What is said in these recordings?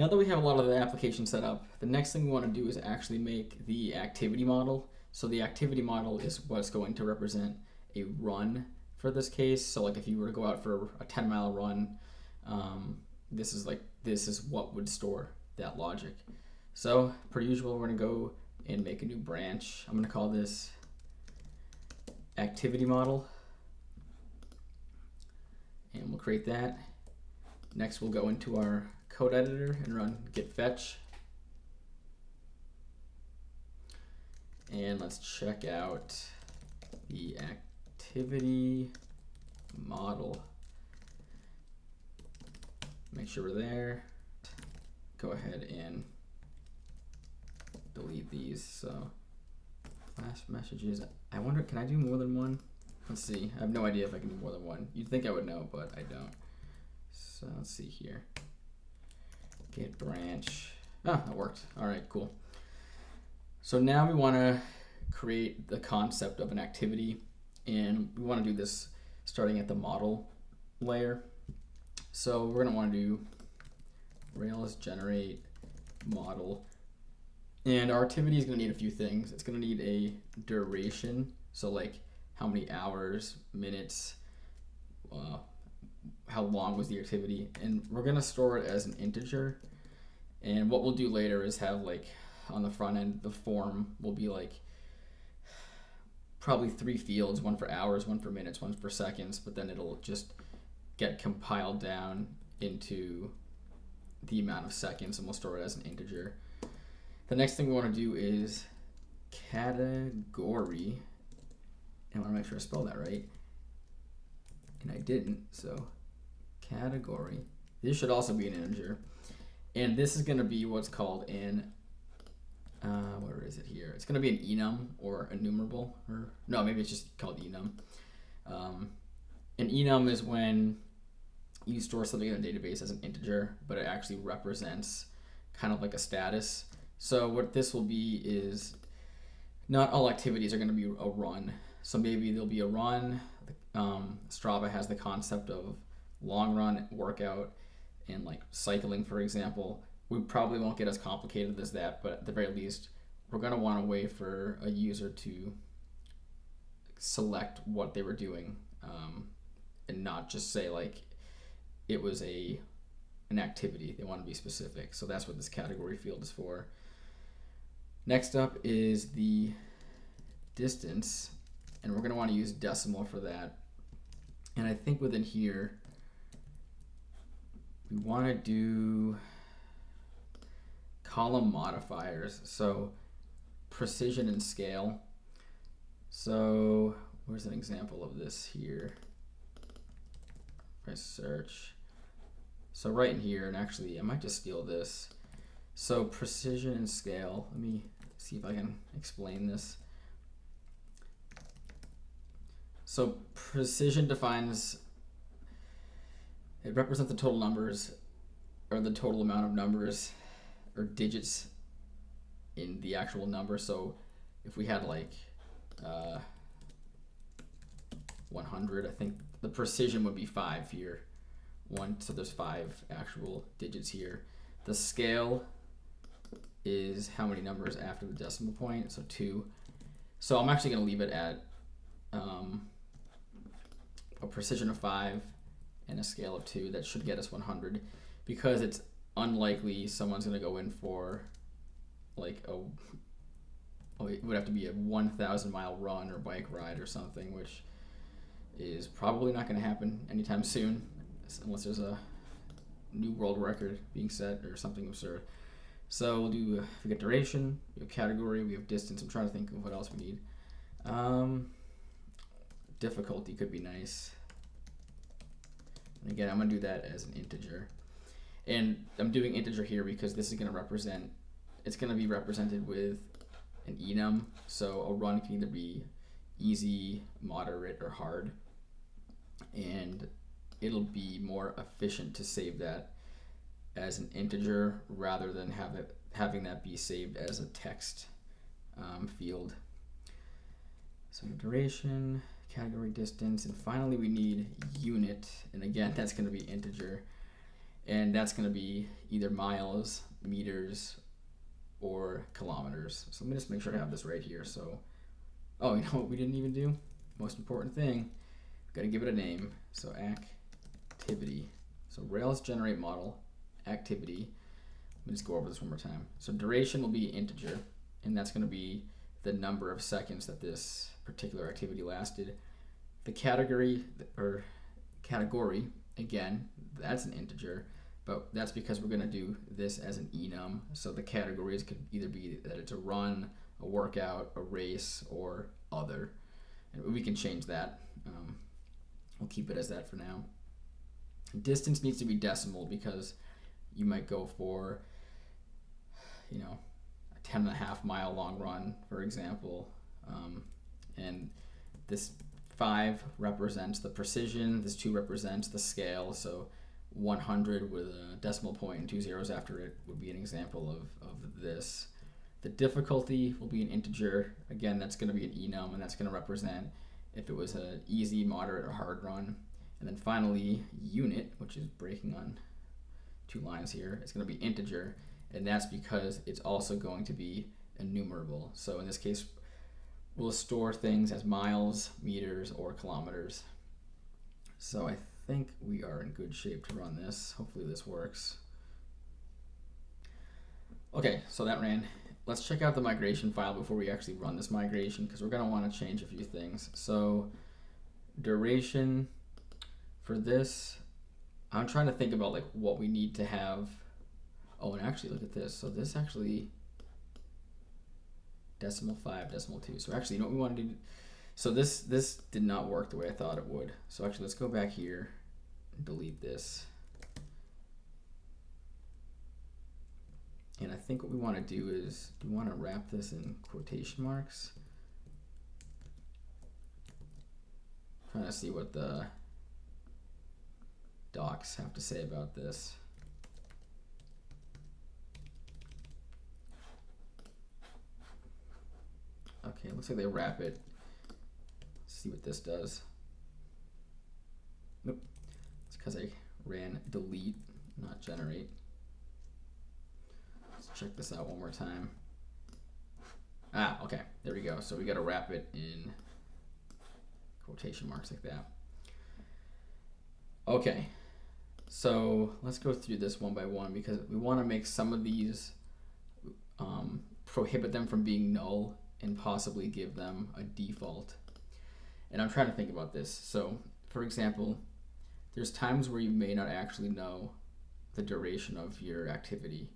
Now that we have a lot of the application set up, the next thing we want to do is actually make the activity model. So the activity model is what's going to represent a run for this case. So like if you were to go out for a 10-mile run, this is what would store that logic. So per usual, we're going to go and make a new branch. I'm going to call this activity model, and we'll create that. Next, we'll go into our code editor and run git fetch. And let's check out the activity model. Make sure we're there. Go ahead and delete these. So flash messages. I wonder, can I do more than one? Let's see. I have no idea if I can do more than one. You'd think I would know, but I don't. So let's see here. Git branch. Ah, that worked. All right, cool. So now we want to create the concept of an activity, and we want to do this starting at the model layer. So we're going to want to do Rails generate model, and our activity is going to need a few things. It's going to need a duration, so like how many hours, minutes, how long was the activity, and we're going to store it as an integer. And what we'll do later is have like on the front end, the form will be like probably 3 fields, one for hours, one for minutes, one for seconds, but then it'll just get compiled down into the amount of seconds, and we'll store it as an integer. The next thing we want to do is category, and I want to make sure I spell that right, and I didn't, so category. This should also be an integer, and this is going to be what's called an where is it here? It's going to be an enum or enumerable, or no, maybe it's just called enum. An enum is when you store something in a database as an integer, but it actually represents kind of like a status. So what this will be is not all activities are going to be a run. So maybe there'll be a run. Strava has the concept of long run, workout, and like cycling, for example. We probably won't get as complicated as that, but at the very least, we're going to want a way for a user to select what they were doing, and not just say like it was an activity. They want to be specific. So that's what this category field is for. Next up is the distance, and we're going to want to use decimal for that. And I think within here, we want to do column modifiers, so precision and scale. So where's an example of this here? Press search. So right in here, and actually I might just steal this. So precision and scale, let me see if I can explain this. So precision defines, it represents the total numbers, or the total amount of numbers or digits in the actual number. So if we had like 100, I think the precision would be 5 here. So there's 5 actual digits here. The scale is how many numbers after the decimal point, so 2. So I'm actually going to leave it at a precision of 5 and a scale of 2. That should get us 100, because it's unlikely someone's going to go in for like it would have to be a 1,000-mile run or bike ride or something, which is probably not going to happen anytime soon, unless there's a new world record being set or something absurd. So we'll do, we get duration, we have category, we have distance. I'm trying to think of what else we need. Difficulty could be nice. And again, I'm going to do that as an integer. And I'm doing integer here because this is going to represent, it's going to be represented with an enum. So a run can either be easy, moderate, or hard. And it'll be more efficient to save that as an integer rather than having that be saved as a text field. So duration, category, distance, and finally we need unit. And again, that's going to be integer. and that's going to be either miles, meters, or kilometers. So let me just make sure I have this right here. So, oh, you know what we didn't even do? Most important thing, got to give it a name. So activity. So Rails generate model activity. Let me just go over this one more time. So duration will be integer, and that's going to be the number of seconds that this particular activity lasted. The category, again, that's an integer, but that's because we're going to do this as an enum. So the categories could either be that it's a run, a workout, a race, or other. And we can change that. We'll keep it as that for now. Distance needs to be decimal because you might go for, a 10.5 mile long run, for example. And this 5 represents the precision, this 2 represents the scale. So 100 with a decimal point and 2 zeros after it would be an example of this. The difficulty will be an integer. Again, that's going to be an enum, and that's going to represent if it was an easy, moderate, or hard run. And then finally, unit, which is breaking on 2 lines here, it's going to be integer, and that's because it's also going to be enumerable. So in this case, we'll store things as miles, meters, or kilometers. So I think we are in good shape to run this. Hopefully this works. Okay, so that ran. Let's check out the migration file before we actually run this migration, because we're going to want to change a few things. So duration for this, I'm trying to think about like what we need to have. Oh, and actually look at this. So this actually decimal 5, decimal 2. So actually, you know what we want to do? So this did not work the way I thought it would. So actually, let's go back here and delete this. And I think what we want to do is, we want to wrap this in quotation marks. I'm trying to see what the docs have to say about this. Okay, it looks like they wrap it. Let's see what this does. Nope, it's because I ran delete, not generate. Let's check this out one more time. Okay, there we go. So we got to wrap it in quotation marks like that. Okay, so let's go through this one by one, because we want to make some of these prohibit them from being null and possibly give them a default. And I'm trying to think about this. So, for example, there's times where you may not actually know the duration of your activity.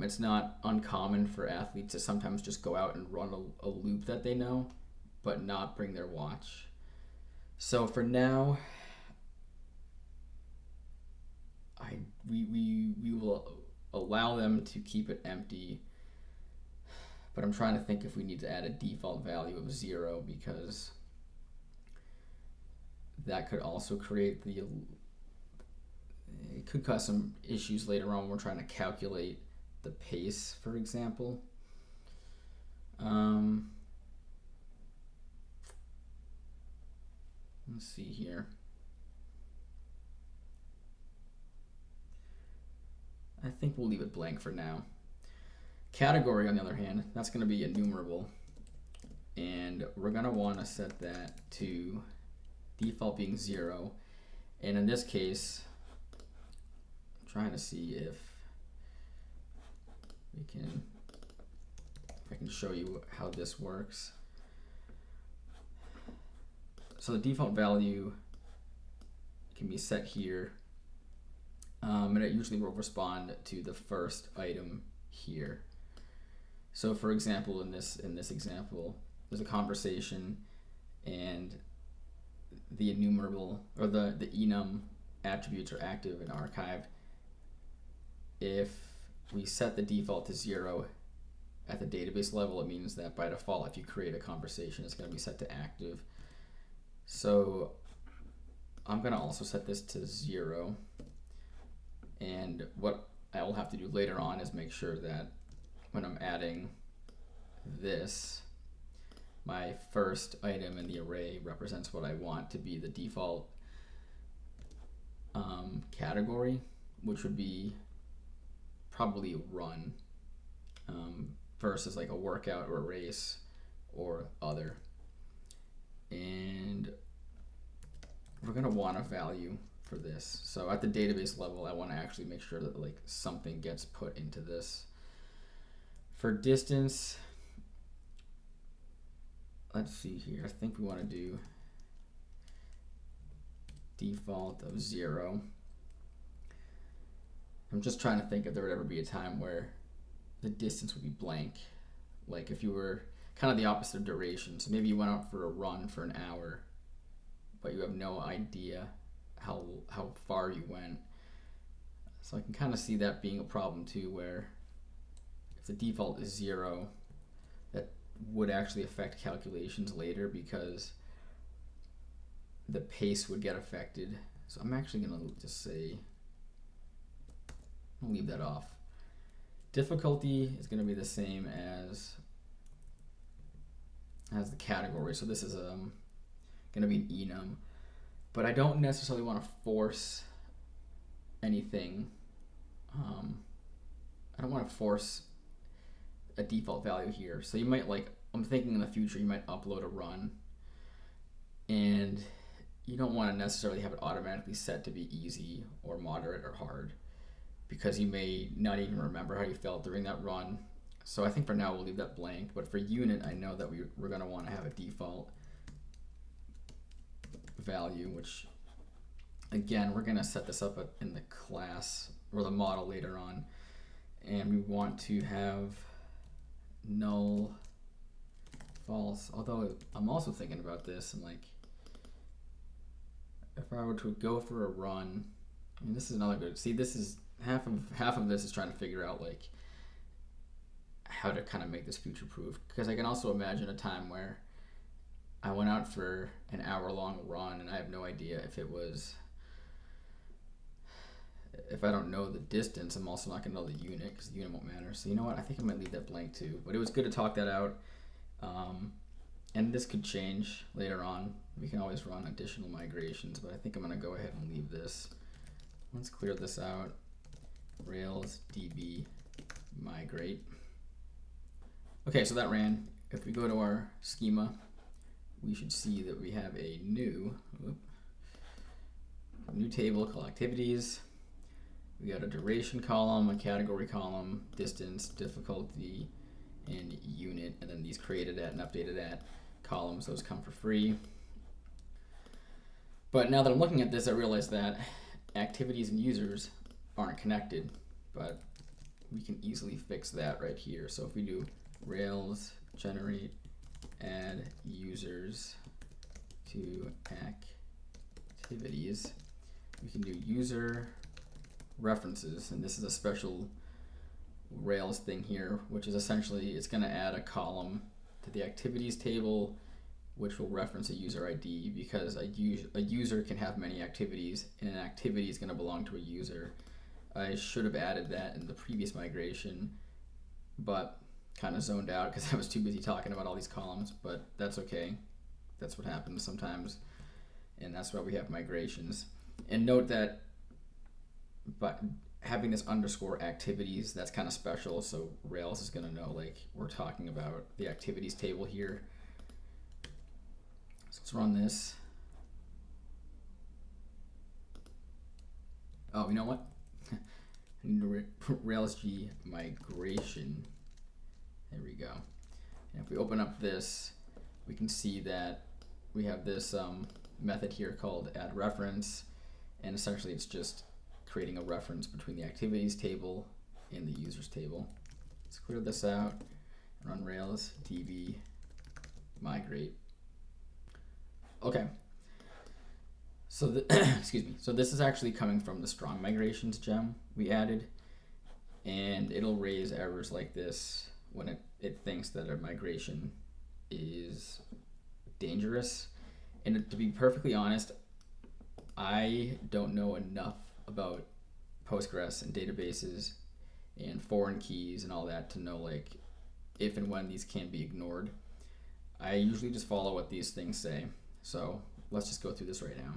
It's not uncommon for athletes to sometimes just go out and run a loop that they know, but not bring their watch. So for now, we will allow them to keep it empty, but I'm trying to think if we need to add a default value of 0, because that could also create it could cause some issues later on when we're trying to calculate the pace, for example. Let's see here. I think we'll leave it blank for now. Category, on the other hand, that's going to be enumerable, and we're going to want to set that to default being 0. And in this case, I'm trying to see if I can show you how this works. So the default value can be set here, and it usually will respond to the first item here. So for example, in this example, there's a conversation, and the enumerable, or the enum attributes are active and archived. If we set the default to 0 at the database level, it means that by default, if you create a conversation, it's going to be set to active. So I'm going to also set this to 0. And what I will have to do later on is make sure that when I'm adding this, my first item in the array represents what I want to be the default category. which would be probably a run, versus like a workout or a race or other. And we're going to want a value for this. So at the database level, I want to actually make sure that like something gets put into this. For distance, let's see here. I think we want to do default of 0. I'm just trying to think if there would ever be a time where the distance would be blank. Like if you were kind of the opposite of duration. So maybe you went out for a run for an hour, but you have no idea how far you went. So I can kind of see that being a problem too, where if the default is 0, that would actually affect calculations later because the pace would get affected. So I'm actually going to just say, I'll leave that off. Difficulty is going to be the same as the category. So this is going to be an enum. But I don't necessarily want to force anything. I don't want to force a default value here. So you might I'm thinking in the future you might upload a run and you don't want to necessarily have it automatically set to be easy or moderate or hard because you may not even remember how you felt during that run. So I think for now we'll leave that blank, but for unit I know that we're going to want to have a default value, which again we're going to set this up in the class or the model later on, and we want to have null, false. Although I'm also thinking about this and like if I were to go for a run, I mean this is another good, see this is half of this is trying to figure out like how to kind of make this future proof, because I can also imagine a time where I went out for an hour-long run and I have no idea if I don't know the distance, I'm also not going to know the unit because the unit won't matter. So you know what, I think I might leave that blank too, but it was good to talk that out. And this could change later on. We can always run additional migrations, but I think I'm going to go ahead and leave this. Let's clear this out. Rails DB migrate. Okay, so that ran. If we go to our schema, we should see that we have a new table called activities. We got a duration column, a category column, distance, difficulty, and unit, and then these created at and updated at columns, those come for free. But now that I'm looking at this, I realize that activities and users aren't connected, but we can easily fix that right here. So if we do Rails generate add users to activities, we can do user references, and this is a special Rails thing here, which is essentially it's going to add a column to the activities table which will reference a user ID, because a user can have many activities and an activity is going to belong to a user. I should have added that in the previous migration, but kind of zoned out because I was too busy talking about all these columns, but that's okay. That's what happens sometimes, and that's why we have migrations. And note that but having this underscore activities, that's kind of special, so Rails is going to know like we're talking about the activities table here. So let's run this. Oh, you know what? I need Rails G migration. There we go. And if we open up this, we can see that we have this method here called add reference, and essentially it's just creating a reference between the activities table and the users table. Let's clear this out and run Rails DB migrate. Okay. So excuse me. So this is actually coming from the strong migrations gem we added, and it'll raise errors like this when it thinks that a migration is dangerous. And to be perfectly honest, I don't know enough about Postgres and databases and foreign keys and all that to know like if and when these can be ignored. I usually just follow what these things say. So let's just go through this right now.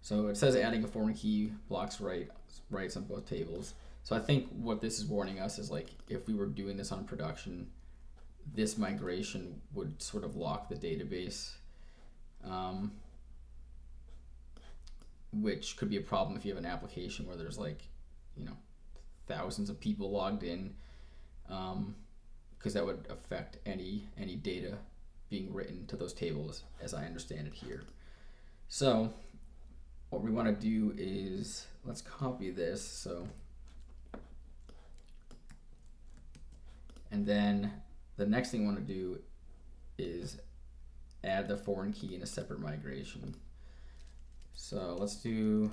So it says adding a foreign key blocks writes on both tables. So I think what this is warning us is like if we were doing this on production, this migration would sort of lock the database, which could be a problem if you have an application where there's like, thousands of people logged in, because that would affect any data being written to those tables, as I understand it here. So what we want to do is let's copy this. So, and then the next thing I want to do is add the foreign key in a separate migration. So let's do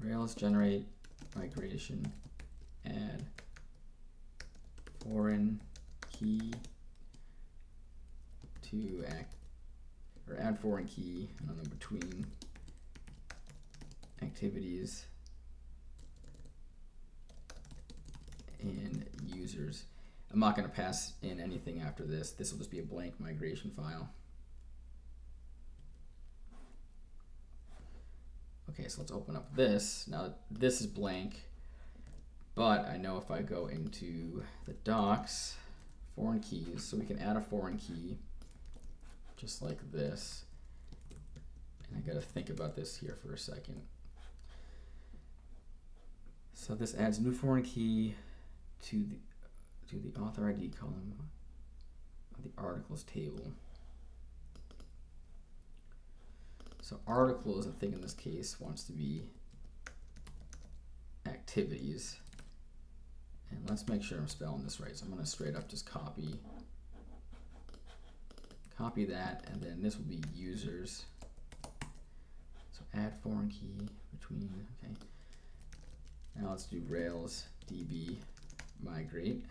Rails generate migration, add foreign key to add foreign key, I don't know, between activities and users. I'm not going to pass in anything after this. This will just be a blank migration file. Okay, so let's open up this. Now this is blank, but I know if I go into the docs, foreign keys, so we can add a foreign key just like this. And I gotta think about this here for a second. So this adds new foreign key to the author ID column of the articles table. So articles, I think in this case, wants to be activities. And let's make sure I'm spelling this right. So I'm going to straight up just copy that, and then this will be users. So add foreign key between, okay. Now let's do Rails DB migrate.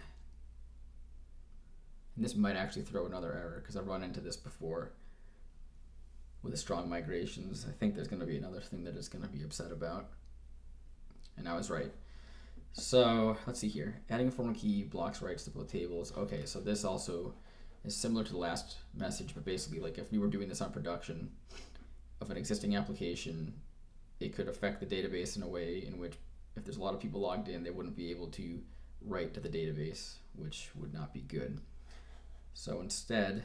And this might actually throw another error because I've run into this before with the strong migrations. I think there's going to be another thing that it's going to be upset about. And I was right. So let's see here. Adding a foreign key blocks writes to both tables. Okay, so this also is similar to the last message, but basically like if we were doing this on production of an existing application, it could affect the database in a way in which if there's a lot of people logged in, they wouldn't be able to write to the database, which would not be good. So instead,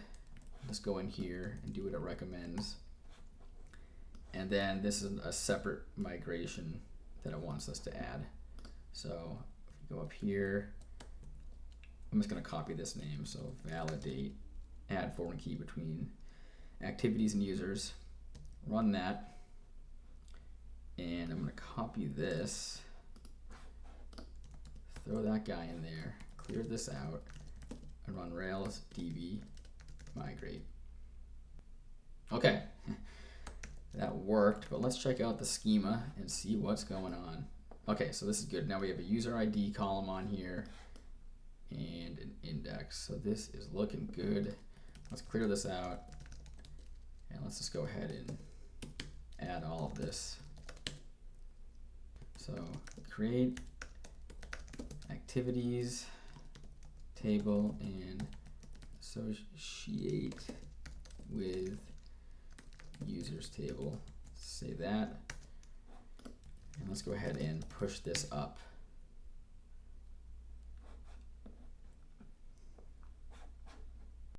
let's go in here and do what it recommends. And then this is a separate migration that it wants us to add. So if we go up here, I'm just going to copy this name. So validate, add foreign key between activities and users. Run that. And I'm going to copy this, throw that guy in there, clear this out, and run Rails DB migrate. Okay, that worked, but let's check out the schema and see what's going on. Okay, so this is good. Now we have a user ID column on here and an index. So this is looking good. Let's clear this out and let's just go ahead and add all of this. So create activities table and associate with users table. Save that. And let's go ahead and push this up.